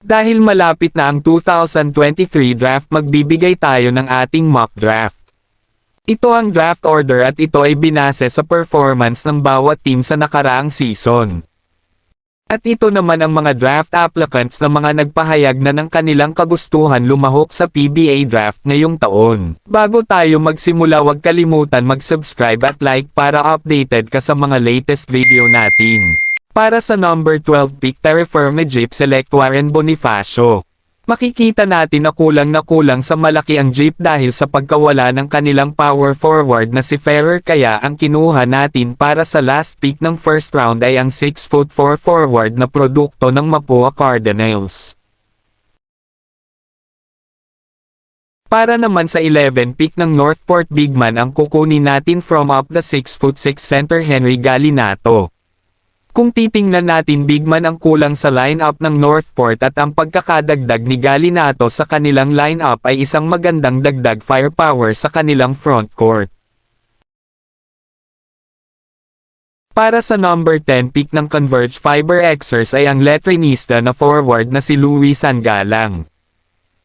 Dahil malapit na ang 2023 draft, magbibigay tayo ng ating mock draft. Ito ang draft order at ito ay binase sa performance ng bawat team sa nakaraang season. At ito naman ang mga draft applicants na mga nagpahayag na ng kanilang kagustuhan lumahok sa PBA draft ngayong taon. Bago tayo magsimula, huwag kalimutan mag-subscribe at like para updated ka sa mga latest video natin. Para sa number 12 pick, Terraform Jeep select Warren Bonifacio. Makikita natin na kulang sa malaki ang Jeep dahil sa pagkawala ng kanilang power forward na si Ferrer, kaya ang kinuha natin para sa last pick ng first round ay ang 6'4" forward na produkto ng Mapua Cardinals. Para naman sa 11 pick ng Northport Bigman, ang kukunin natin from up the 6'6" center Henry Galinato. Kung titingnan natin, bigman ang kulang sa lineup ng Northport at ang pagkakadagdag ni Galinato sa kanilang lineup ay isang magandang dagdag firepower sa kanilang frontcourt. Para sa number 10 pick ng Converge Fiber Xers ay ang letrinista na forward na si Luis Sangalang.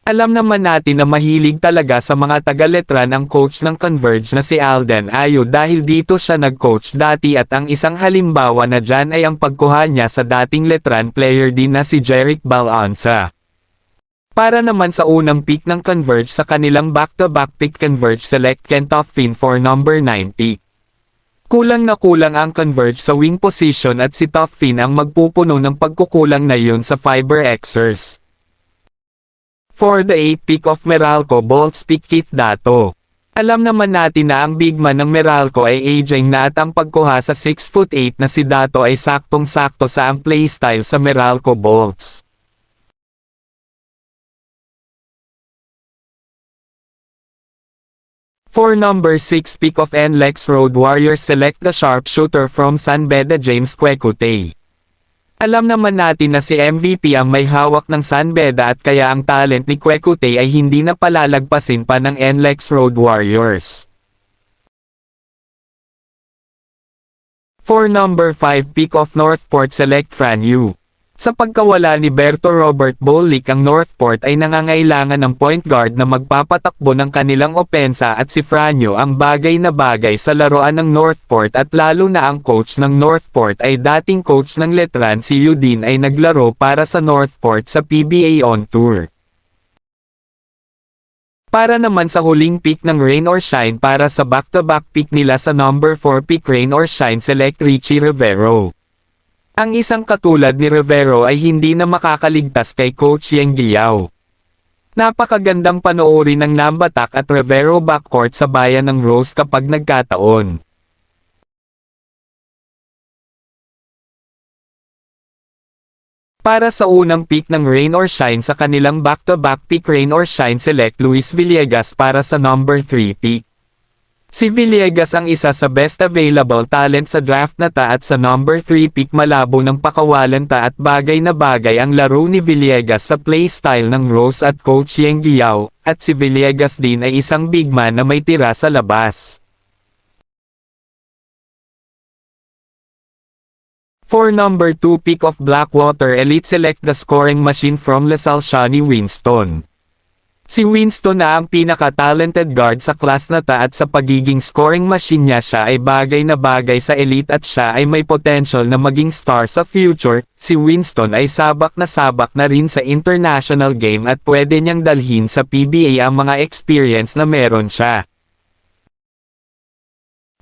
Alam naman natin na mahilig talaga sa mga taga-letran ang coach ng Converge na si Alden Ayo, dahil dito siya nag-coach dati, at ang isang halimbawa na dyan ay ang pagkuha niya sa dating letran player din na si Jeric Balanza. Para naman sa unang pick ng Converge sa kanilang back-to-back pick, Converge select Kentoph Finn for number 9 pick. Kulang ang Converge sa wing position at si Toph Finn ang magpupuno ng pagkukulang na yun sa Fiber Xers. For the 8th pick of Meralco Bolts, pick Keith Dato. Alam naman natin na ang bigman ng Meralco ay aging na at ang pagkuha sa 6'8" na si Dato ay saktong-sakto sa ang playstyle sa Meralco Bolts. For number 6 pick of NLEX Road Warriors, select the sharpshooter from San Beda, James Quecute. Alam naman natin na si MVP ang may hawak ng San Beda at kaya ang talent ni Quecute ay hindi na palalagpasin pa ng NLEX Road Warriors. For number 5 pick of Northport, select Fran Yu. Sa pagkawala ni Berto Robert Bolick, ang Northport ay nangangailangan ng point guard na magpapatakbo ng kanilang opensa at si Franyo ang bagay na bagay sa laruan ng Northport, at lalo na ang coach ng Northport ay dating coach ng letran si Udin ay naglaro para sa Northport sa PBA on Tour. Para naman sa huling pick ng Rain or Shine para sa back-to-back pick nila sa number 4 pick Rain or Shine, select Richie Rivero. Ang isang katulad ni Rivero ay hindi na makakaligtas kay Coach Yeng Guiao. Napakagandang panoorin ng Nambatak at Rivero backcourt sa bayan ng Rose kapag nagkataon. Para sa unang pick ng Rain or Shine sa kanilang back-to-back pick Rain or Shine, select Luis Villegas para sa number 3 pick. Si Villegas ang isa sa best available talent sa draft na ta, at sa number 3 pick malabo ng pakawalan ta at bagay na bagay ang laro ni Villegas sa playstyle ng Rose at Coach Yeng Guiao, at si Villegas din ay isang bigman na may tira sa labas. For number 2 pick of Blackwater Elite, select the scoring machine from LaSalle, Shani Winston. Si Winston na ang pinaka-talented guard sa class na ta, at sa pagiging scoring machine niya siya ay bagay na bagay sa elite at siya ay may potential na maging star sa future. Si Winston ay sabak na rin sa international game at pwede niyang dalhin sa PBA ang mga experience na meron siya.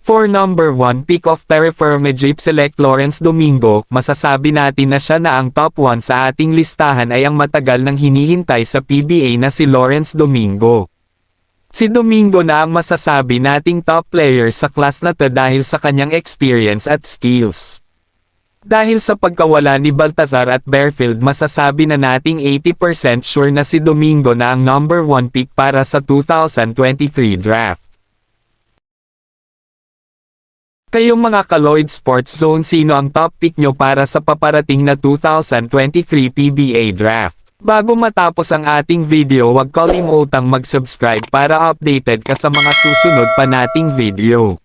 For number 1 pick of Terraform Jeep, select Lawrence Domingo. Masasabi natin na siya na ang top 1 sa ating listahan ay ang matagal nang hinihintay sa PBA na si Lawrence Domingo. Si Domingo na ang masasabi nating top player sa class na ta dahil sa kanyang experience at skills. Dahil sa pagkawala ni Baltazar at Bearfield, masasabi na nating 80% sure na si Domingo na ang number 1 pick para sa 2023 draft. Kayong mga ka-Lloyd Sports Zone, sino ang top pick nyo para sa paparating na 2023 PBA Draft? Bago matapos ang ating video, huwag kalimutang mag-subscribe para updated ka sa mga susunod pa nating video.